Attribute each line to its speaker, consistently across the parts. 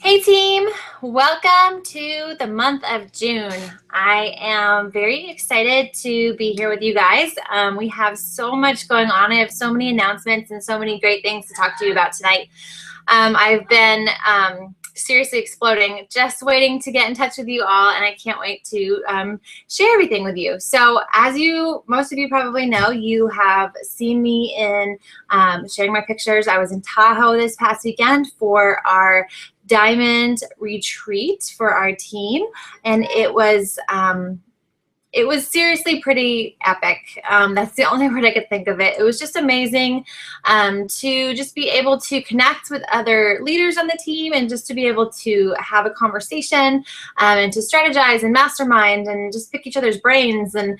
Speaker 1: Hey team, welcome to the month of June. I am very excited to be here with you guys. We have so much going on. I have so many announcements and so many great things to talk to you about tonight. I've been seriously exploding, just waiting to get in touch with you all, and I can't wait to share everything with you. So as most of you probably know, you have seen me in sharing my pictures. I was in Tahoe this past weekend for our diamond retreat for our team, and it was seriously pretty epic. That's the only word I could think of it. It was just amazing to just be able to connect with other leaders on the team and just to be able to have a conversation and to strategize and mastermind and just pick each other's brains and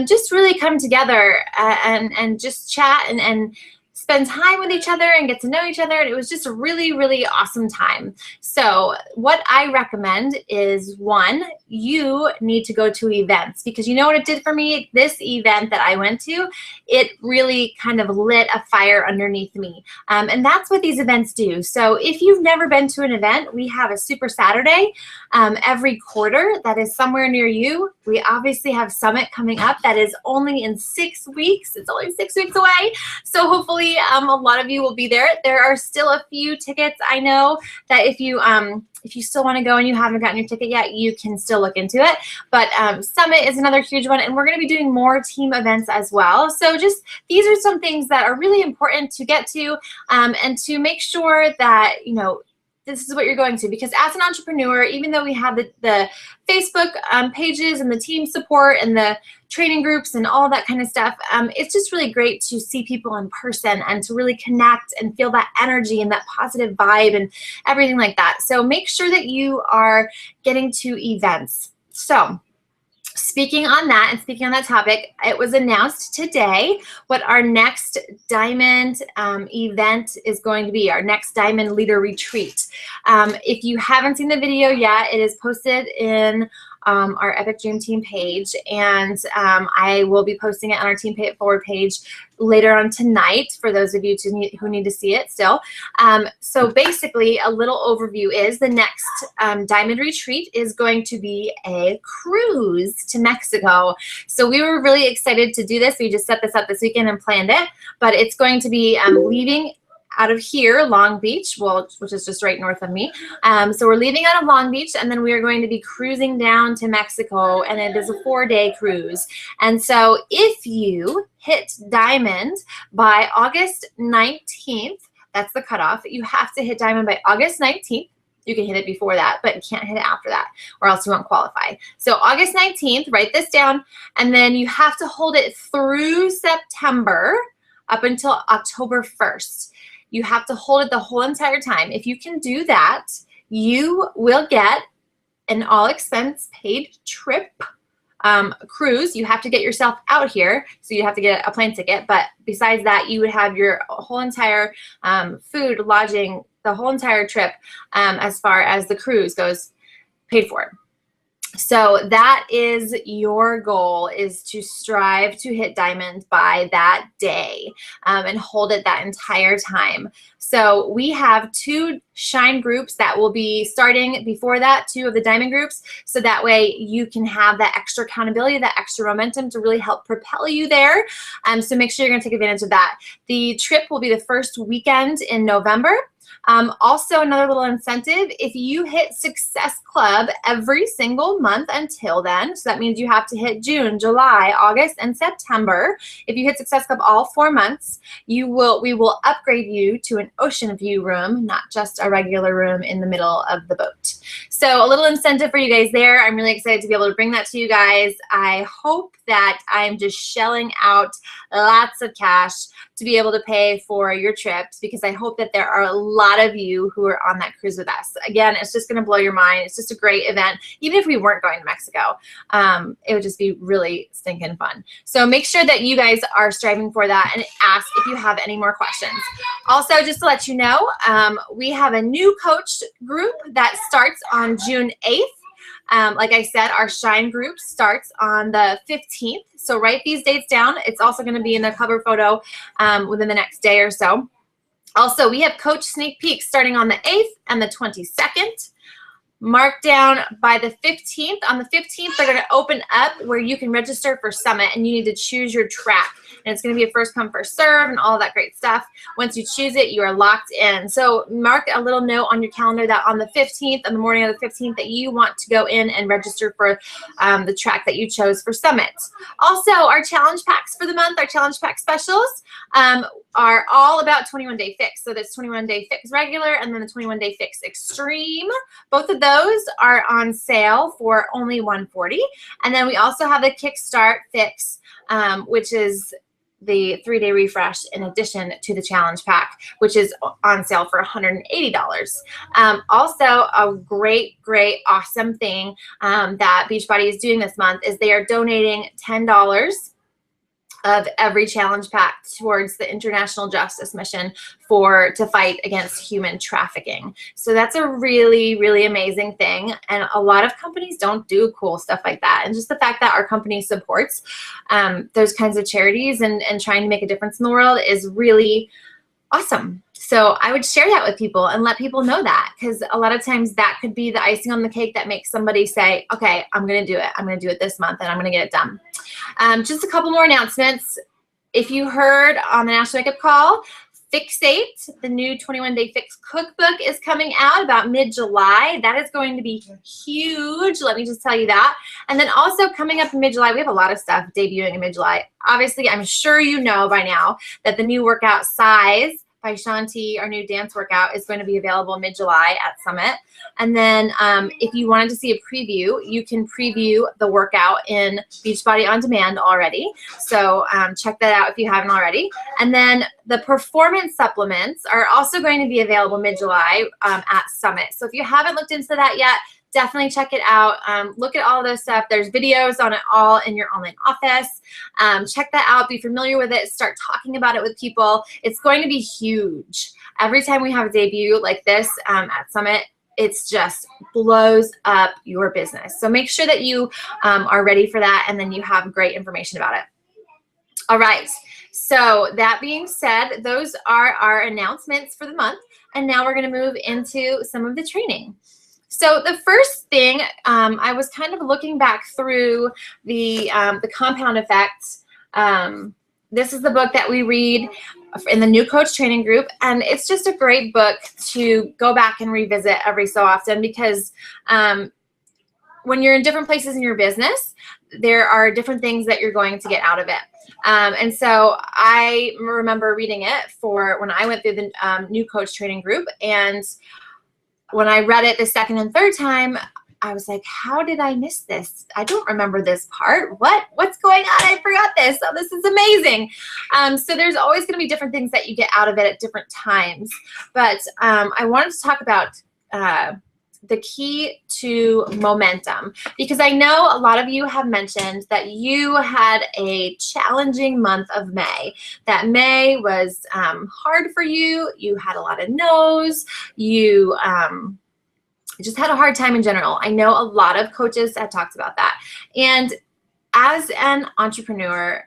Speaker 1: just really come together and just chat and spend time with each other and get to know each other. And it was just a really, really awesome time. So what I recommend is, one, you need to go to events, because you know what it did for me? This event that I went to, it really kind of lit a fire underneath me. And that's what these events do. So if you've never been to an event, we have a Super Saturday every quarter that is somewhere near you. We obviously have Summit coming up that is only in 6 weeks. It's only 6 weeks away. So hopefully a lot of you will be there. There are still a few tickets. I know that if you still want to go and you haven't gotten your ticket yet, you can still look into it. But Summit is another huge one, and we're going to be doing more team events as well. So just these are some things that are really important to get to and to make sure that, you know, this is what you're going to, because as an entrepreneur, even though we have the Facebook pages and the team support and the training groups and all that kind of stuff, it's just really great to see people in person and to really connect and feel that energy and that positive vibe and everything like that. So make sure that you are getting to events. So speaking on that and speaking on that topic, it was announced today what our next Diamond event is going to be, our next Diamond Leader Retreat. If you haven't seen the video yet, it is posted in our Epic Dream Team page, and I will be posting it on our Team Pay It Forward page later on tonight for those of you who need to see it still. So basically, a little overview is the next Diamond Retreat is going to be a cruise to Mexico. So we were really excited to do this. We just set this up this weekend and planned it, but it's going to be leaving out of here, Long Beach, which is just right north of me. So we're leaving out of Long Beach, and then we are going to be cruising down to Mexico, and it is a 4-day cruise. And so if you hit Diamond by August 19th, that's the cutoff. You have to hit Diamond by August 19th. You can hit it before that, but you can't hit it after that, or else you won't qualify. So August 19th, write this down, and then you have to hold it through September up until October 1st. You have to hold it the whole entire time. If you can do that, you will get an all-expense-paid trip cruise. You have to get yourself out here, so you have to get a plane ticket. But besides that, you would have your whole entire food, lodging, the whole entire trip as far as the cruise goes, paid for. So that is your goal, is to strive to hit Diamond by that day and hold it that entire time. So we have 2 Shine groups that will be starting before that, 2 of the Diamond groups, so that way you can have that extra accountability, that extra momentum to really help propel you there. So make sure you're going to take advantage of that. The trip will be the first weekend in November. Also, another little incentive, if you hit Success Club every single month until then, so that means you have to hit June, July, August, and September. If you hit Success Club all 4 months, we will upgrade you to an ocean view room, not just a regular room in the middle of the boat. So a little incentive for you guys there. I'm really excited to be able to bring that to you guys. I hope that I'm just shelling out lots of cash to be able to pay for your trips, because I hope that there are a lot of you who are on that cruise with us. Again, it's just going to blow your mind. It's just a great event. Even if we weren't going to Mexico, it would just be really stinking fun. So make sure that you guys are striving for that, and ask if you have any more questions. Also, just to let you know, we have a new coach group that starts on June 8th. Like I said, our Shine group starts on the 15th. So write these dates down. It's also going to be in the cover photo within the next day or so. Also, we have coach sneak peeks starting on the 8th and the 22nd. Mark down by the 15th. On the 15th, they're going to open up where you can register for Summit, and you need to choose your track. And it's going to be a first come, first serve and all that great stuff. Once you choose it, you are locked in. So mark a little note on your calendar that on the 15th, on the morning of the 15th, that you want to go in and register for the track that you chose for Summit. Also, our challenge packs for the month, our challenge pack specials, are all about 21-day fix. So there's 21-day fix regular and then the 21-day fix extreme. Both of those are on sale for only $140. And then we also have the Kickstart fix, which is the 3-day refresh in addition to the challenge pack, which is on sale for $180. Also, a great, awesome thing that Beachbody is doing this month is they are donating $10 of every challenge pack towards the International Justice Mission to fight against human trafficking. So that's a really, really amazing thing. And a lot of companies don't do cool stuff like that. And just the fact that our company supports those kinds of charities and trying to make a difference in the world is really awesome. So I would share that with people and let people know that, because a lot of times that could be the icing on the cake that makes somebody say, okay, I'm going to do it. I'm going to do it this month and I'm going to get it done. Just a couple more announcements. If you heard on the National Makeup Call, Fixate, the new 21-day fix cookbook, is coming out about mid-July. That is going to be huge. Let me just tell you that. And then also coming up in mid-July, we have a lot of stuff debuting in mid-July. Obviously, I'm sure you know by now that the new workout Size by Shanti, our new dance workout, is going to be available mid-July at Summit. And then if you wanted to see a preview, you can preview the workout in Beachbody On Demand already. So check that out if you haven't already. And then the performance supplements are also going to be available mid-July at Summit. So if you haven't looked into that yet, definitely check it out. Look at all those stuff. There's videos on it all in your online office. Check that out. Be familiar with it. Start talking about it with people. It's going to be huge. Every time we have a debut like this at Summit, it's just blows up your business. So make sure that you are ready for that, and then you have great information about it. All right. So that being said, those are our announcements for the month. And now we're going to move into some of the training. So the first thing, I was kind of looking back through the compound effects. This is the book that we read in the New Coach Training Group, and it's just a great book to go back and revisit every so often, because when you're in different places in your business, there are different things that you're going to get out of it. And so I remember reading it for when I went through the New Coach Training Group, and when I read it the second and third time, I was like, how did I miss this? I don't remember this part. What's going on? I forgot this. Oh, this is amazing. So there's always going to be different things that you get out of it at different times. But I wanted to talk about the key to momentum, because I know a lot of you have mentioned that you had a challenging month of May, that May was hard for you. You had a lot of no's. You just had a hard time in general. I know a lot of coaches have talked about that. And as an entrepreneur,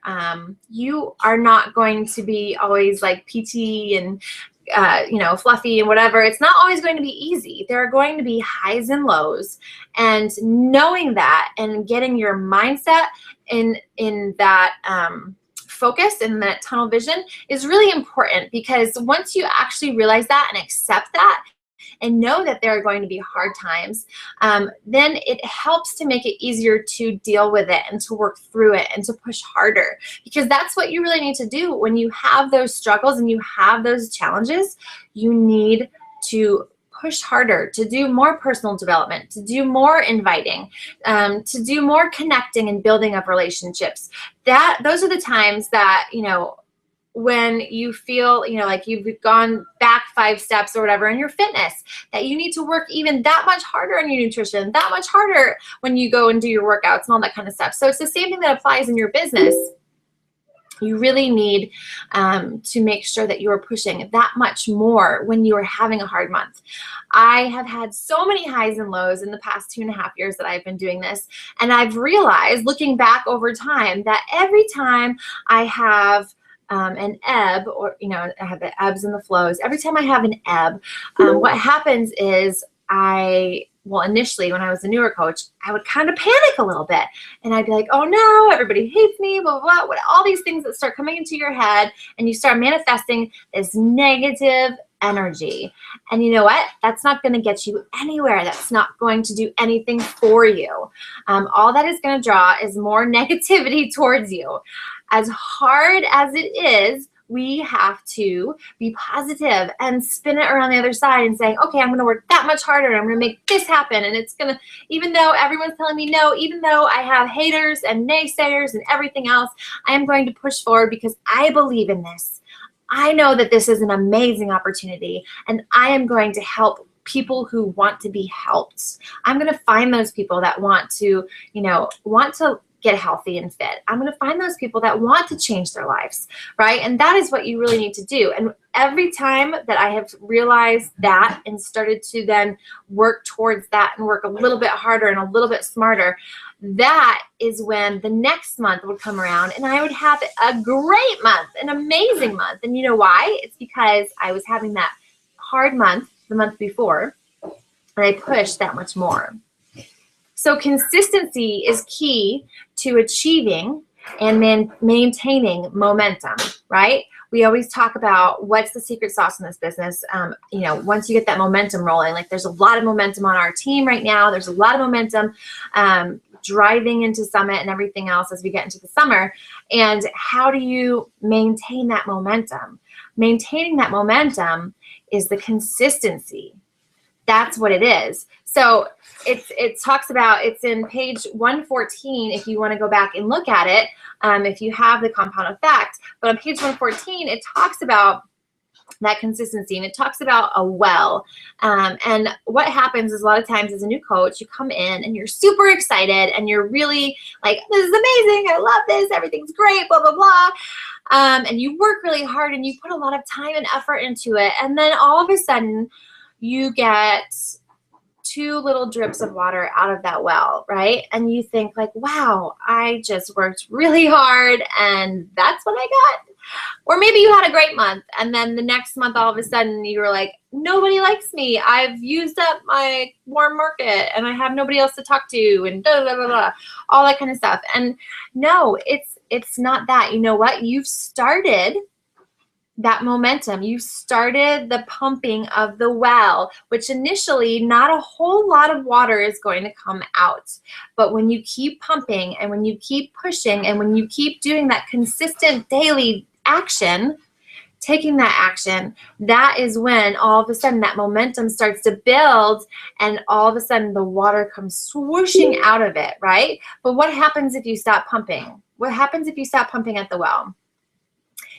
Speaker 1: you are not going to be always like PT and fluffy and whatever. It's not always going to be easy. There are going to be highs and lows, and knowing that and getting your mindset in that focus and that tunnel vision is really important, because once you actually realize that and accept that and know that there are going to be hard times, then it helps to make it easier to deal with it and to work through it and to push harder, because that's what you really need to do when you have those struggles and you have those challenges. You need to push harder, to do more personal development, to do more inviting, to do more connecting and building up relationships. Those are the times that, when you feel, like you've gone back 5 steps or whatever in your fitness, that you need to work even that much harder on your nutrition, that much harder when you go and do your workouts and all that kind of stuff. So it's the same thing that applies in your business. You really need to make sure that you are pushing that much more when you are having a hard month. I have had so many highs and lows in the past 2.5 years that I've been doing this. And I've realized, looking back over time, that every time I have an ebb, or, I have the ebbs and the flows. Every time I have an ebb, what happens is initially when I was a newer coach, I would kind of panic a little bit, and I'd be like, oh no, everybody hates me, blah, blah, blah, all these things that start coming into your head, and you start manifesting this negative energy. And you know what? That's not going to get you anywhere. That's not going to do anything for you. All that is going to draw is more negativity towards you. As hard as it is, we have to be positive and spin it around the other side and saying, okay, I'm going to work that much harder, and I'm going to make this happen. And it's going to, even though everyone's telling me no, even though I have haters and naysayers and everything else, I am going to push forward because I believe in this. I know that this is an amazing opportunity, and I am going to help people who want to be helped. I'm going to find those people that want to get healthy and fit. I'm going to find those people that want to change their lives, right? And that is what you really need to do. And every time that I have realized that and started to then work towards that and work a little bit harder and a little bit smarter, that is when the next month would come around and I would have a great month, an amazing month. And you know why? It's because I was having that hard month the month before, and I pushed that much more. So consistency is key to achieving and maintaining momentum, right? We always talk about what's the secret sauce in this business. Once you get that momentum rolling, like there's a lot of momentum on our team right now. There's a lot of momentum driving into Summit and everything else as we get into the summer. And how do you maintain that momentum? Maintaining that momentum is the consistency. That's what it is. So it talks about, it's in page 114 if you want to go back and look at it, if you have the compound effect. But on page 114, it talks about that consistency, and it talks about a well. And what happens is a lot of times as a new coach, you come in and you're super excited and you're really like, this is amazing, I love this, everything's great, blah, blah, blah. And you work really hard and you put a lot of time and effort into it. And then all of a sudden you get 2 little drips of water out of that well, right? And you think like, wow, I just worked really hard and that's what I got. Or maybe you had a great month, and then the next month all of a sudden you were like, nobody likes me. I've used up my warm market and I have nobody else to talk to, and blah, blah, blah, blah, all that kind of stuff. And no, it's not that. You know what? You've started that momentum. You started the pumping of the well, which initially not a whole lot of water is going to come out. But when you keep pumping and when you keep pushing and when you keep doing that consistent daily action, taking that action, that is when all of a sudden that momentum starts to build and all of a sudden the water comes swooshing out of it, right? But what happens if you stop pumping? What happens if you stop pumping at the well?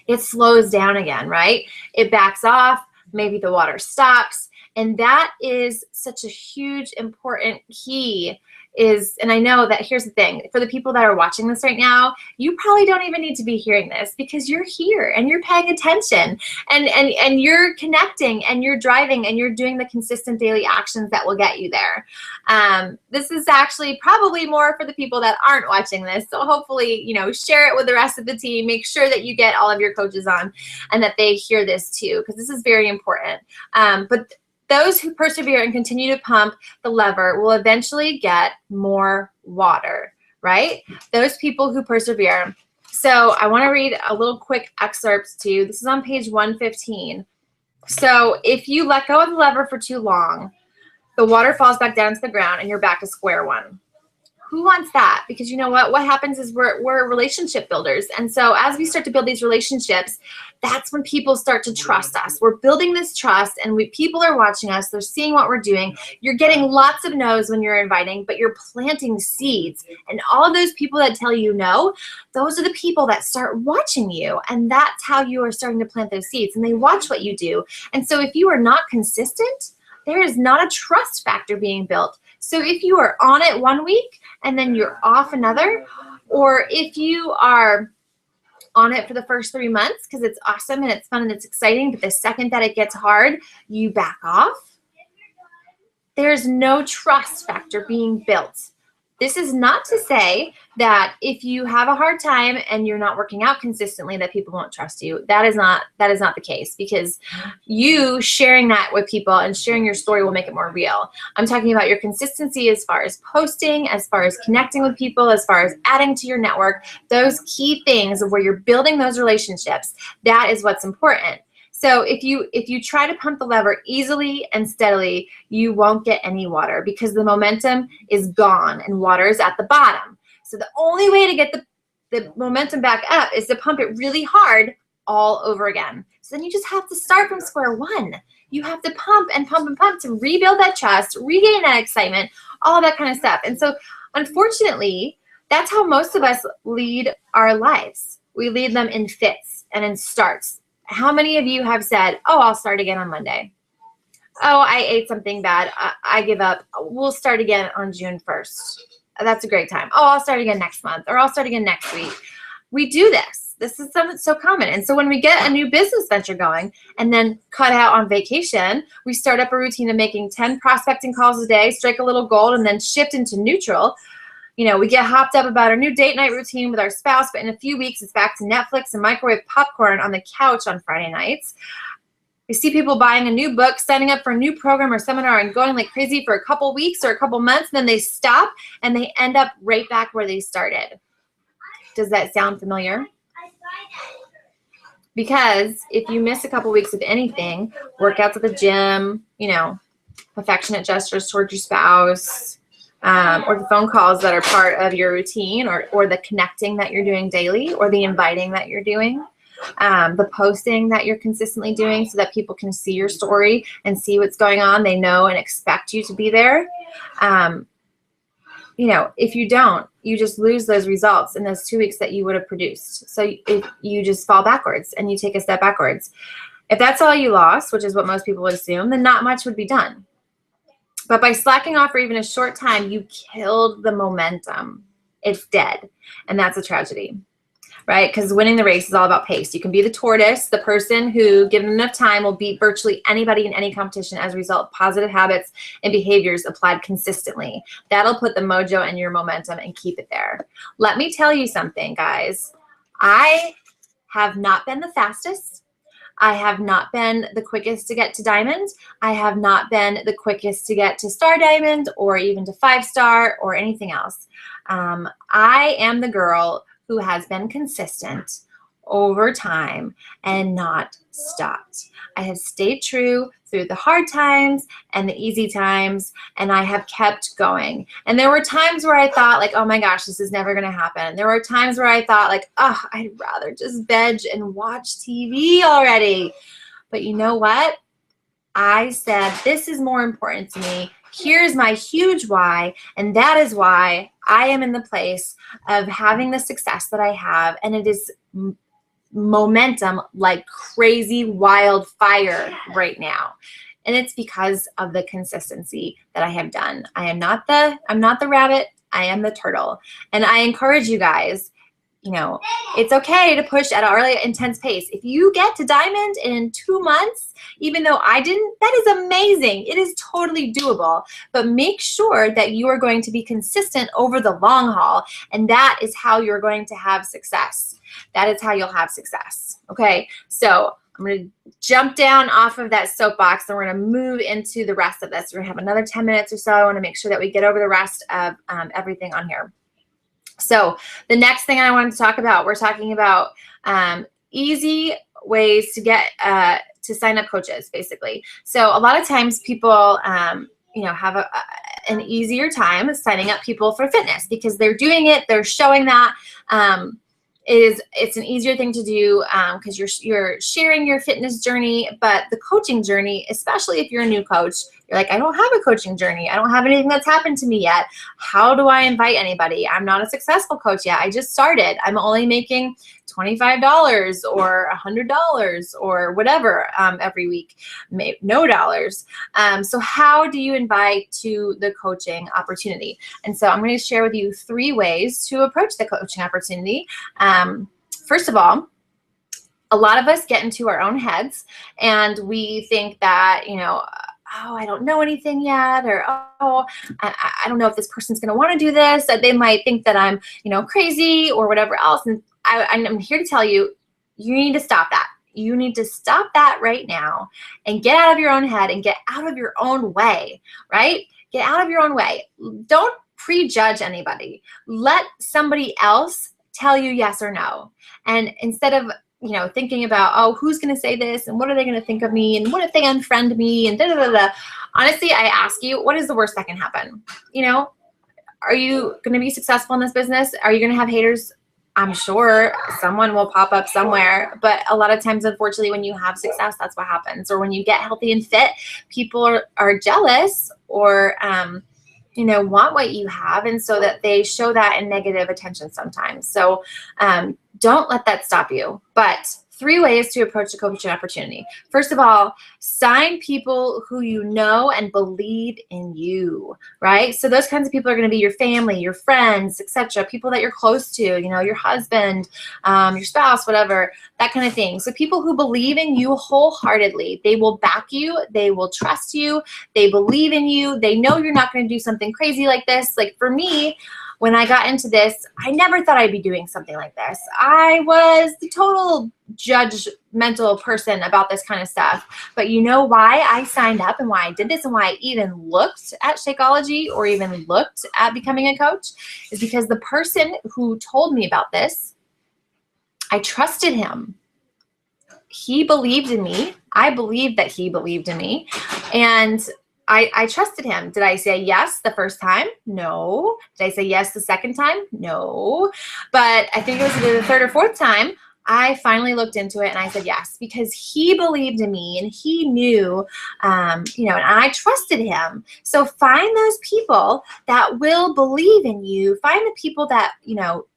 Speaker 1: It slows down again, right? It backs off, maybe the water stops. And that is such a huge, important key and I know that here's the thing, for the people that are watching this right now, you probably don't even need to be hearing this because you're here and you're paying attention and you're connecting and you're driving and you're doing the consistent daily actions that will get you there. This is actually probably more for the people that aren't watching this. So hopefully, share it with the rest of the team. Make sure that you get all of your coaches on and that they hear this too, because this is very important. But those who persevere and continue to pump the lever will eventually get more water, right? Those people who persevere. So I want to read a little quick excerpt to you. This is on page 115. So if you let go of the lever for too long, the water falls back down to the ground and you're back to square one. Who wants that? Because you know what happens is we're relationship builders. And so as we start to build these relationships, that's when people start to trust us. We're building this trust and people are watching us. They're seeing what we're doing. You're getting lots of no's when you're inviting, but you're planting seeds. And all of those people that tell you no, those are the people that start watching you. And that's how you are starting to plant those seeds. And they watch what you do. And so if you are not consistent, there is not a trust factor being built. So if you are on it one week and then you're off another, or if you are on it for the first 3 months because it's awesome and it's fun and it's exciting, but the second that it gets hard, you back off, there's no trust factor being built. This is not to say that if you have a hard time and you're not working out consistently, that people won't trust you. That is not the case, because you sharing that with people and sharing your story will make it more real. I'm talking about your consistency as far as posting, as far as connecting with people, as far as adding to your network, those key things of where you're building those relationships. That is what's important. So if you try to pump the lever easily and steadily, you won't get any water, because the momentum is gone and water is at the bottom. So the only way to get the momentum back up is to pump it really hard all over again. So then you just have to start from square one. You have to pump and pump and pump to rebuild that trust, regain that excitement, all that kind of stuff. And so unfortunately, that's how most of us lead our lives. We lead them in fits and in starts. How many of you have said, oh, I'll start again on Monday? Oh, I ate something bad. I give up. We'll start again on June 1st. That's a great time. Oh, I'll start again next month, or I'll start again next week. We do this. This is something so common. And so when we get a new business venture going and then cut out on vacation, we start up a routine of making 10 prospecting calls a day, strike a little gold, and then shift into neutral. You know, we get hopped up about our new date night routine with our spouse, but in a few weeks, it's back to Netflix and microwave popcorn on the couch on Friday nights. We see people buying a new book, signing up for a new program or seminar, and going like crazy for a couple weeks or a couple months, and then they stop and they end up right back where they started. Does that sound familiar? Because if you miss a couple weeks of anything, workouts at the gym, you know, affectionate gestures towards your spouse, or the phone calls that are part of your routine, or the connecting that you're doing daily, or the inviting that you're doing, the posting that you're consistently doing so that people can see your story and see what's going on. They know and expect you to be there. You know, if you don't, you just lose those results in those 2 weeks that you would have produced. So if you just fall backwards and you take a step backwards. If that's all you lost, which is what most people would assume, then not much would be done. But by slacking off for even a short time, you killed the momentum. It's dead. And that's a tragedy, right? Because winning the race is all about pace. You can be the tortoise, the person who, given enough time, will beat virtually anybody in any competition as a result of positive habits and behaviors applied consistently. That'll put the mojo in your momentum and keep it there. Let me tell you something, guys. I have not been the fastest. I have not been the quickest to get to diamond. I have not been the quickest to get to star diamond or even to 5-star or anything else. I am the girl who has been consistent over time and not stopped. I have stayed true through the hard times and the easy times, and I have kept going. And there were times where I thought like, oh my gosh, this is never going to happen. There were times where I thought like, oh, I'd rather just veg and watch TV already. But you know what? I said, this is more important to me. Here's my huge why, and that is why I am in the place of having the success that I have, and it is momentum like crazy wildfire right now. And it's because of the consistency that I have done. I'm not the rabbit, I am the turtle. And I encourage you guys, you know, it's okay to push at a really intense pace. If you get to diamond in 2 months, even though I didn't, that is amazing. It is totally doable. But make sure that you are going to be consistent over the long haul. And that is how you're going to have success. That is how you'll have success. Okay, so I'm going to jump down off of that soapbox and we're going to move into the rest of this. We're going to have another 10 minutes or so. I want to make sure that we get over the rest of everything on here. So the next thing I wanted to talk about, we're talking about easy ways to get to sign up coaches, basically. So a lot of times people, you know, have an easier time signing up people for fitness because they're doing it, they're showing that. It's an easier thing to do because you're sharing your fitness journey, but the coaching journey, especially if you're a new coach, you're like, I don't have a coaching journey. I don't have anything that's happened to me yet. How do I invite anybody? I'm not a successful coach yet. I just started. I'm only making $25 or $100 or whatever every week, no dollars. So how do you invite to the coaching opportunity? And so I'm going to share with you 3 ways to approach the coaching opportunity. First of all, a lot of us get into our own heads and we think that, you know, oh, I don't know anything yet, or oh, I don't know if this person's going to want to do this. They might think that I'm, crazy or whatever else. And I'm here to tell you, you need to stop that. You need to stop that right now and get out of your own head and get out of your own way, right? Get out of your own way. Don't prejudge anybody. Let somebody else tell you yes or no. And instead of thinking about, oh, who's going to say this and what are they going to think of me and what if they unfriend me and da da da da. Honestly, I ask you, what is the worst that can happen? Are you going to be successful in this business? Are you going to have haters? I'm sure someone will pop up somewhere, but a lot of times, unfortunately, when you have success, that's what happens. Or when you get healthy and fit, people are jealous or, want what you have. And so that they show that in negative attention sometimes. So don't let that stop you. But 3 ways to approach a coaching opportunity. First of all, sign people who you know and believe in you, right? So those kinds of people are going to be your family, your friends, etc., people that you're close to, your husband, your spouse, whatever, that kind of thing. So people who believe in you wholeheartedly, they will back you, they will trust you, they believe in you, they know you're not going to do something crazy like this. Like for me, when I got into this, I never thought I'd be doing something like this. I was the total judgmental person about this kind of stuff. But you know why I signed up and why I did this and why I even looked at Shakeology or even looked at becoming a coach is because the person who told me about this, I trusted him. He believed in me. I believed that he believed in me. And I trusted him. Did I say yes the first time? No. Did I say yes the second time? No. But I think it was the third or fourth time, I finally looked into it and I said yes, because he believed in me and he knew, and I trusted him. So find those people that will believe in you. Find the people that,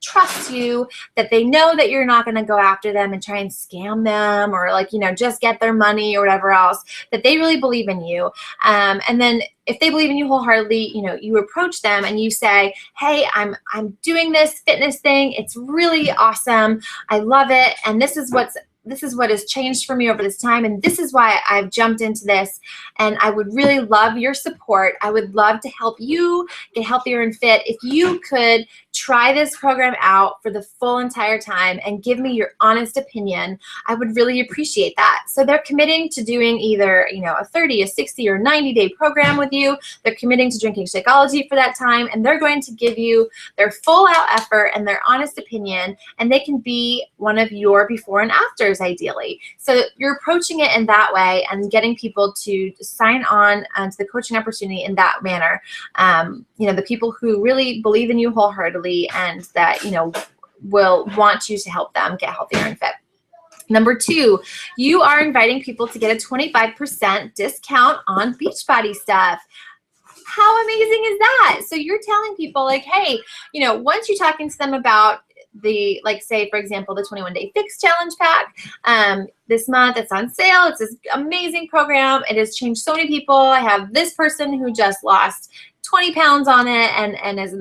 Speaker 1: trust you, that they know that you're not going to go after them and try and scam them or just get their money or whatever else, that they really believe in you. And then if they believe in you wholeheartedly, you approach them and you say, hey, I'm doing this fitness thing. It's really awesome. I love it. And this is what has changed for me over this time. And this is why I've jumped into this. And I would really love your support. I would love to help you get healthier and fit. If you could try this program out for the full entire time and give me your honest opinion, I would really appreciate that. So they're committing to doing either, a 30, a 60, or 90-day program with you. They're committing to drinking Shakeology for that time, and they're going to give you their full out effort and their honest opinion, and they can be one of your before and afters, ideally. So you're approaching it in that way and getting people to sign on to the coaching opportunity in that manner. The people who really believe in you wholeheartedly and that, will want you to help them get healthier and fit. Number 2, you are inviting people to get a 25% discount on Beachbody stuff. How amazing is that? So you're telling people like, hey, once you're talking to them about the, say, for example, the 21-day fix challenge pack, this month it's on sale. It's this amazing program. It has changed so many people. I have this person who just lost 20 pounds on it and is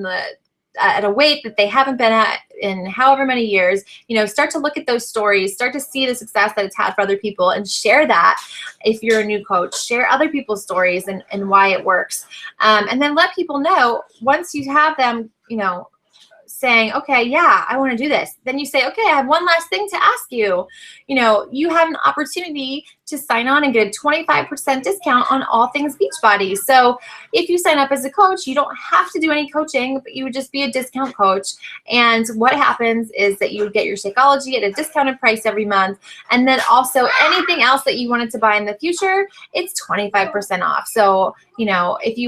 Speaker 1: at a weight that they haven't been at in however many years. Start to look at those stories, start to see the success that it's had for other people, and share that. If you're a new coach, share other people's stories and why it works. And then let people know once you have them, saying, okay, yeah, I want to do this. Then you say, okay, I have one last thing to ask you. You have an opportunity to sign on and get a 25% discount on all things Beachbody. So if you sign up as a coach, you don't have to do any coaching, but you would just be a discount coach. And what happens is that you would get your Shakeology at a discounted price every month. And then also anything else that you wanted to buy in the future, it's 25% off. So, if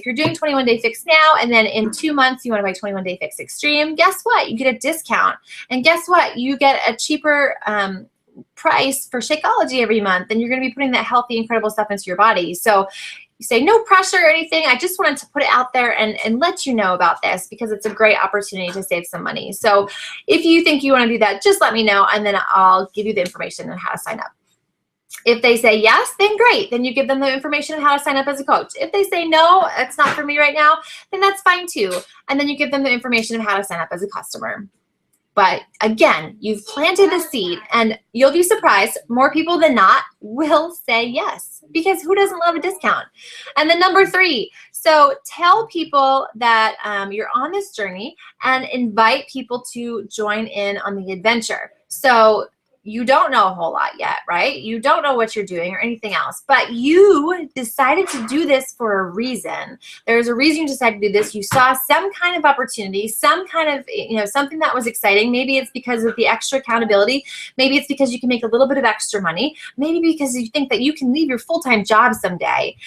Speaker 1: you're doing 21-day fix now, and then in 2 months, you want to buy 21-day fix extreme, guess what? You get a discount. And guess what? You get a cheaper, price for Shakeology every month, and you're going to be putting that healthy, incredible stuff into your body. So you say no pressure or anything. I just wanted to put it out there and let you know about this because it's a great opportunity to save some money. So if you think you want to do that, just let me know, and then I'll give you the information on how to sign up. If they say yes, then great. Then you give them the information on how to sign up as a coach. If they say no, it's not for me right now, then that's fine too. And then you give them the information on how to sign up as a customer. But again, you've planted the seed, and you'll be surprised, more people than not will say yes, because who doesn't love a discount? And then number 3, so tell people that you're on this journey and invite people to join in on the adventure. So you don't know a whole lot yet, right? You don't know what you're doing or anything else, but you decided to do this for a reason. There's a reason you decided to do this. You saw some kind of opportunity, some kind of, something that was exciting. Maybe it's because of the extra accountability. Maybe it's because you can make a little bit of extra money. Maybe because you think that you can leave your full-time job someday,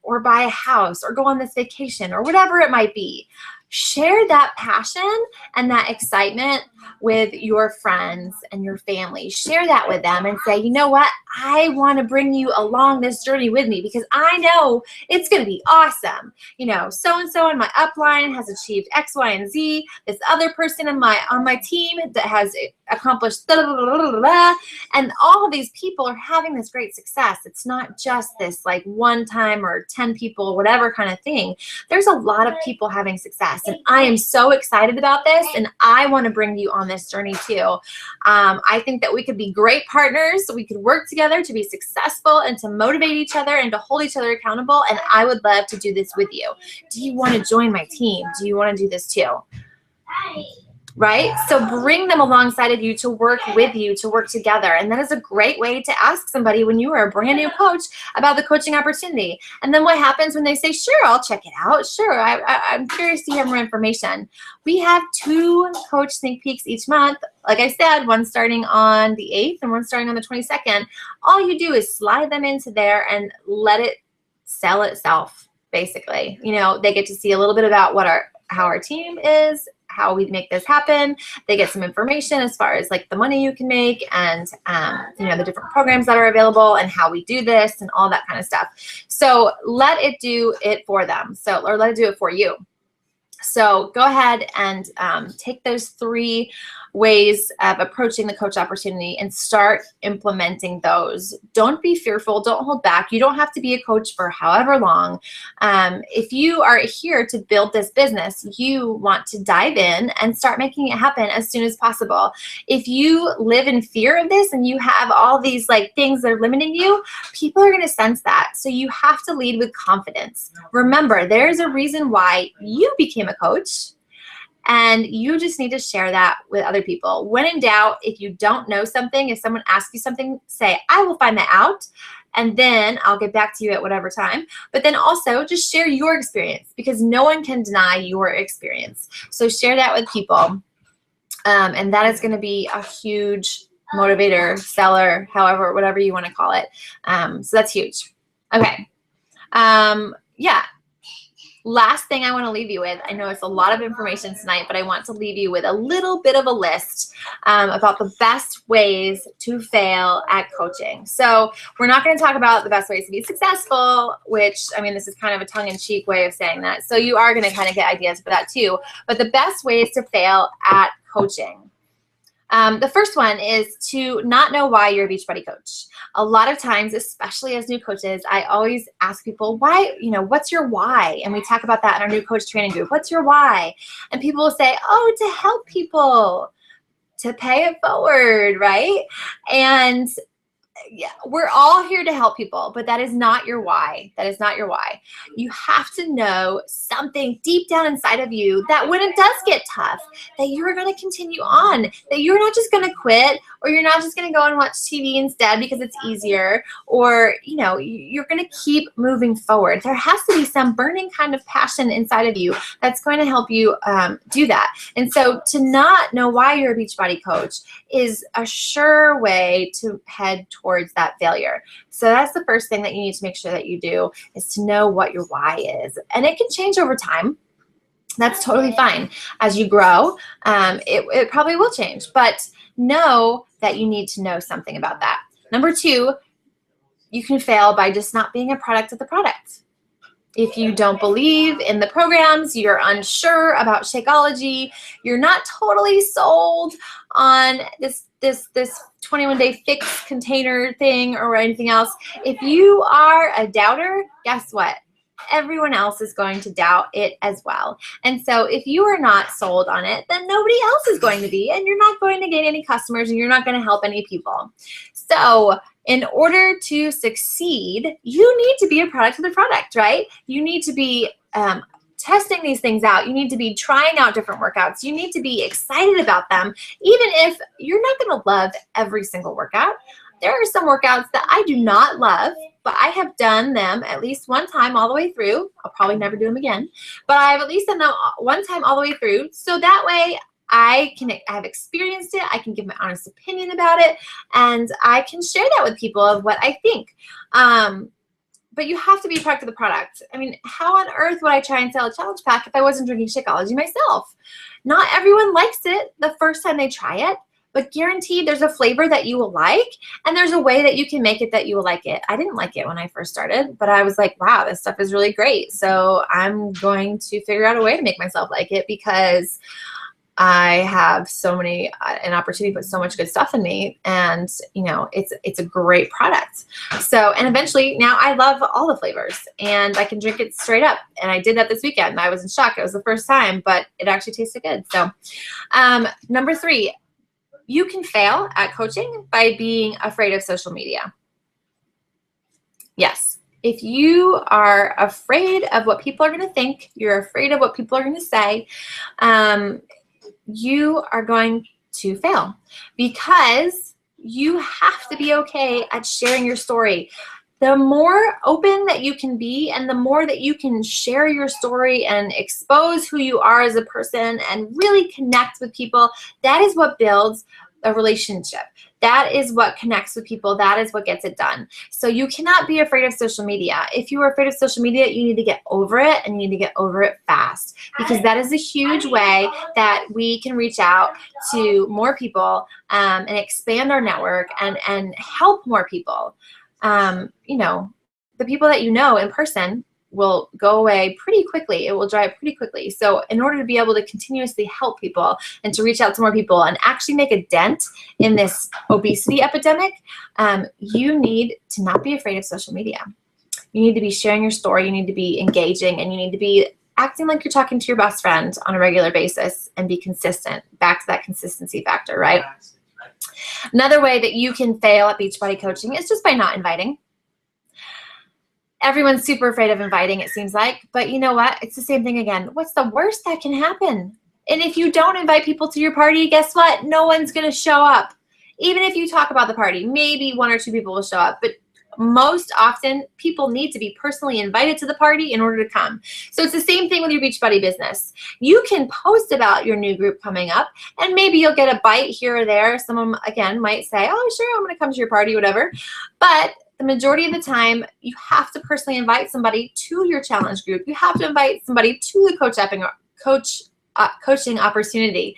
Speaker 1: or buy a house, or go on this vacation, or whatever it might be. Share that passion and that excitement with your friends and your family. Share that with them and say, you know what? I want to bring you along this journey with me, because I know it's going to be awesome. So-and-so in my upline has achieved X, Y, and Z. This other person on my team that has accomplished blah, blah, blah, blah, blah. And all of these people are having this great success. It's not just this like one time or 10 people, whatever kind of thing. There's a lot of people having success. And I am so excited about this, and I want to bring you on this journey too. I think that we could be great partners. We could work together to be successful and to motivate each other and to hold each other accountable. And I would love to do this with you. Do you want to join my team? Do you want to do this too? Right? So bring them alongside of you to work with you, to work together. And that is a great way to ask somebody when you are a brand new coach about the coaching opportunity. And then what happens when they say, sure, I'll check it out. Sure, I'm curious to hear more information. We have 2 coach sneak peeks each month. Like I said, one starting on the 8th and one starting on the 22nd. All you do is slide them into there and let it sell itself, basically. They get to see a little bit about how our team is, how we make this happen. They get some information as far as like the money you can make, and the different programs that are available, and how we do this, and all that kind of stuff. So let it do it for them. Or let it do it for you. So go ahead and take those 3 ways of approaching the coach opportunity and start implementing those. Don't be fearful. Don't hold back. You don't have to be a coach for however long. If you are here to build this business, you want to dive in and start making it happen as soon as possible. If you live in fear of this and you have all these like things that are limiting you, people are going to sense that. So you have to lead with confidence. Remember, there's a reason why you became a coach. And you just need to share that with other people. When in doubt, if you don't know something, if someone asks you something, say, I will find that out, and then I'll get back to you at whatever time. But then also just share your experience, because no one can deny your experience. So share that with people. And that is going to be a huge motivator, seller, however, whatever you want to call it. So that's huge. Okay. Yeah. Last thing I want to leave you with, I know it's a lot of information tonight, but I want to leave you with a little bit of a list about the best ways to fail at coaching. So we're not going to talk about the best ways to be successful, which, I mean, this is kind of a tongue-in-cheek way of saying that. So you are going to kind of get ideas for that too. But the best ways to fail at coaching. The first one is to not know why you're a Beachbody coach. A lot of times, especially as new coaches, I always ask people, why, what's your why? And we talk about that in our new coach training group. What's your why? And people will say, oh, to help people, to pay it forward, right? And yeah, we're all here to help people, but that is not your why. That is not your why. You have to know something deep down inside of you that when it does get tough, that you're going to continue on, that you're not just going to quit, or you're not just going to go and watch TV instead because it's easier, or, you're going to keep moving forward. There has to be some burning kind of passion inside of you that's going to help you do that. And so to not know why you're a Beachbody coach is a sure way to head towards that failure. So that's the first thing that you need to make sure that you do, is to know what your why is. And it can change over time. That's totally fine. As you grow, it probably will change, but know that you need to know something about that. Number 2, you can fail by just not being a product of the product. If you don't believe in the programs, you're unsure about Shakeology, you're not totally sold on this 21-day fix container thing or anything else. If you are a doubter, guess what? everyone else is going to doubt it as well. And so if you are not sold on it, then nobody else is going to be, and you're not going to gain any customers, and you're not going to help any people. So in order to succeed, you need to be a product of the product, right? You need to be testing these things out. You need to be trying out different workouts. You need to be excited about them, even if you're not going to love every single workout. There are some workouts that I do not love, but I have done them at least one time all the way through. I'll probably never do them again, but I've at least done them one time all the way through. So that way I have experienced it. I can give my honest opinion about it, and I can share that with people of what I think. But you have to be a product of the product. I mean, how on earth would I try and sell a challenge pack if I wasn't drinking Shakeology myself? Not everyone likes it the first time they try it, but guaranteed there's a flavor that you will like, and there's a way that you can make it that you will like it. I didn't like it when I first started, but I was like, wow, this stuff is really great. So I'm going to figure out a way to make myself like it, because I have an opportunity to put so much good stuff in me, and it's a great product. So, and eventually now I love all the flavors, and I can drink it straight up. And I did that this weekend. I was in shock. It was the first time, but it actually tasted good. So, number 3, you can fail at coaching by being afraid of social media. Yes. If you are afraid of what people are going to think, you're afraid of what people are going to say, you are going to fail, because you have to be okay at sharing your story. The more open that you can be, and the more that you can share your story and expose who you are as a person and really connect with people, that is what builds a relationship. That is what connects with people. That is what gets it done. So you cannot be afraid of social media. If you are afraid of social media, you need to get over it, and you need to get over it fast, because that is a huge way that we can reach out to more people and expand our network and help more people. The people that you know in person will go away pretty quickly. It will dry up pretty quickly. So in order to be able to continuously help people and to reach out to more people and actually make a dent in this obesity epidemic, you need to not be afraid of social media. You need to be sharing your story. You need to be engaging, and you need to be acting like you're talking to your best friend on a regular basis, and be consistent. Back to that consistency factor, right? Another way that you can fail at Beachbody coaching is just by not inviting. Everyone's super afraid of inviting, it seems like, but you know what? It's the same thing again. What's the worst that can happen? And if you don't invite people to your party, guess what? No one's going to show up. Even if you talk about the party, maybe 1 or 2 people will show up, but most often people need to be personally invited to the party in order to come. So it's the same thing with your Beachbody business. You can post about your new group coming up, and maybe you'll get a bite here or there. Someone, again, might say, oh, sure, I'm going to come to your party, whatever. But the majority of the time, you have to personally invite somebody to your challenge group. You have to invite somebody to the coaching opportunity.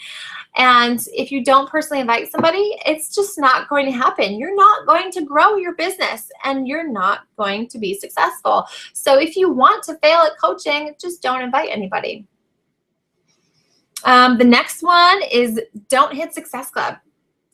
Speaker 1: And if you don't personally invite somebody, it's just not going to happen. You're not going to grow your business, and you're not going to be successful. So if you want to fail at coaching, just don't invite anybody. The next one is don't hit Success Club.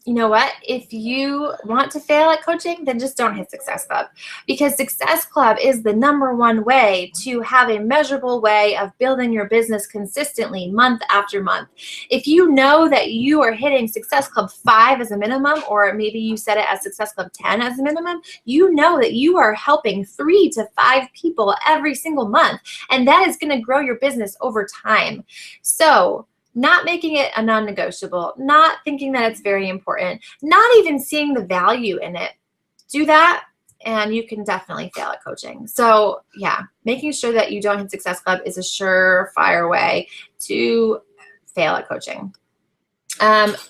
Speaker 1: You know what? If you want to fail at coaching, then just don't hit Success Club, because Success Club is the #1 way to have a measurable way of building your business consistently month after month. If you know that you are hitting Success Club 5 as a minimum, or maybe you set it as Success Club 10 as a minimum, you know that you are helping 3 to 5 people every single month, and that is going to grow your business over time. So not making it a non-negotiable, not thinking that it's very important, not even seeing the value in it. Do that, and you can definitely fail at coaching. So yeah, making sure that you don't hit Success Club is a surefire way to fail at coaching.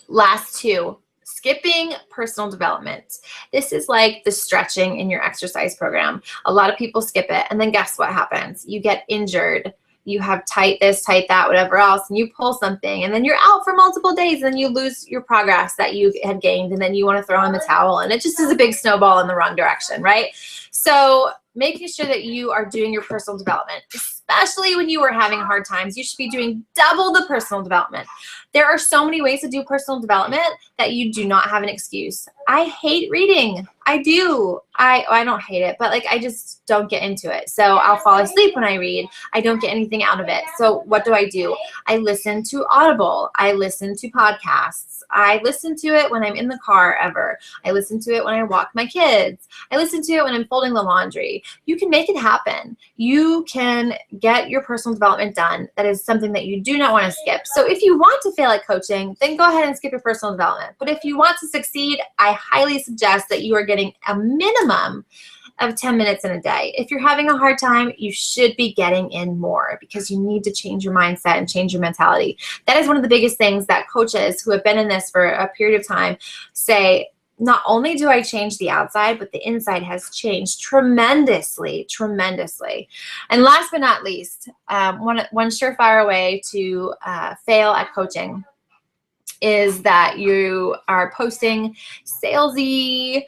Speaker 1: Last 2, skipping personal development. This is like the stretching in your exercise program. A lot of people skip it, and then guess what happens? You get injured. You have tight this, tight that, whatever else, and you pull something, and then you're out for multiple days, and then you lose your progress that you had gained, and then you want to throw in the towel, and it just is a big snowball in the wrong direction, right? So making sure that you are doing your personal development, especially when you are having hard times. You should be doing double the personal development. There are so many ways to do personal development that you do not have an excuse. I hate reading. I do. I don't hate it, but like I just don't get into it. So I'll fall asleep when I read. I don't get anything out of it. So what do? I listen to Audible. I listen to podcasts. I listen to it when I'm in the car ever. I listen to it when I walk my kids. I listen to it when I'm folding the laundry. You can make it happen. You can get your personal development done. That is something that you do not want to skip. So if you want to fail at coaching, then go ahead and skip your personal development. But if you want to succeed, I highly suggest that you are getting a minimum of 10 minutes in a day. If you're having a hard time, you should be getting in more because you need to change your mindset and change your mentality. That is one of the biggest things that coaches who have been in this for a period of time say, not only do I change the outside, but the inside has changed tremendously, tremendously. And last but not least, one surefire way to fail at coaching is that you are posting salesy,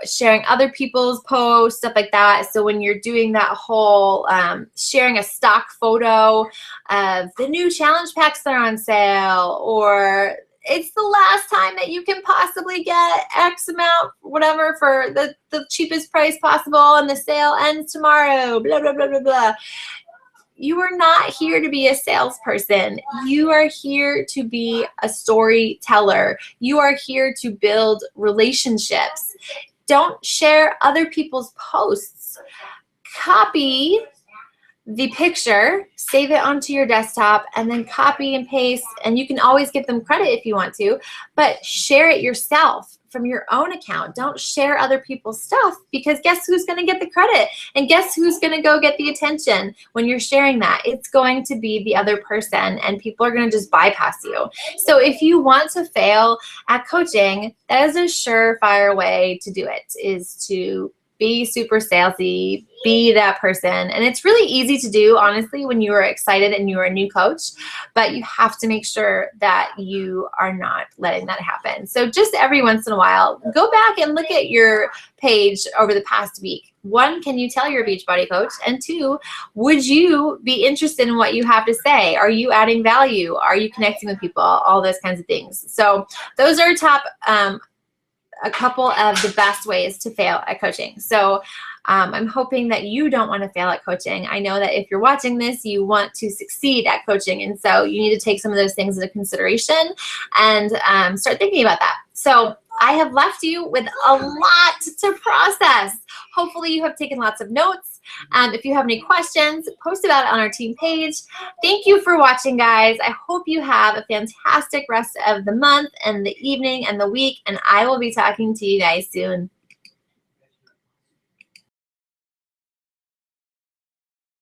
Speaker 1: sharing other people's posts, stuff like that. So when you're doing that whole sharing a stock photo of the new challenge packs that are on sale, or it's the last time that you can possibly get X amount, whatever, for the cheapest price possible, and the sale ends tomorrow, blah, blah, blah, blah, blah. You are not here to be a salesperson. You are here to be a storyteller. You are here to build relationships. Don't share other people's posts. Copy the picture, save it onto your desktop, and then copy and paste. And you can always give them credit if you want to, but share it yourself from your own account. Don't share other people's stuff, because guess who's going to get the credit? And guess who's going to go get the attention when you're sharing that? It's going to be the other person, and people are going to just bypass you. So if you want to fail at coaching, that is a surefire way to do it, is to be super salesy, be that person. And it's really easy to do, honestly, when you are excited and you are a new coach, but you have to make sure that you are not letting that happen. So just every once in a while, go back and look at your page over the past week. 1, can you tell you're a Beachbody coach? And 2, would you be interested in what you have to say? Are you adding value? Are you connecting with people? All those kinds of things. So those are top a couple of the best ways to fail at coaching. So I'm hoping that you don't want to fail at coaching. I know that if you're watching this, you want to succeed at coaching. And so you need to take some of those things into consideration and start thinking about that. So I have left you with a lot to process. Hopefully you have taken lots of notes. If you have any questions, post about it on our team page. Thank you for watching, guys. I hope you have a fantastic rest of the month and the evening and the week, and I will be talking to you guys soon.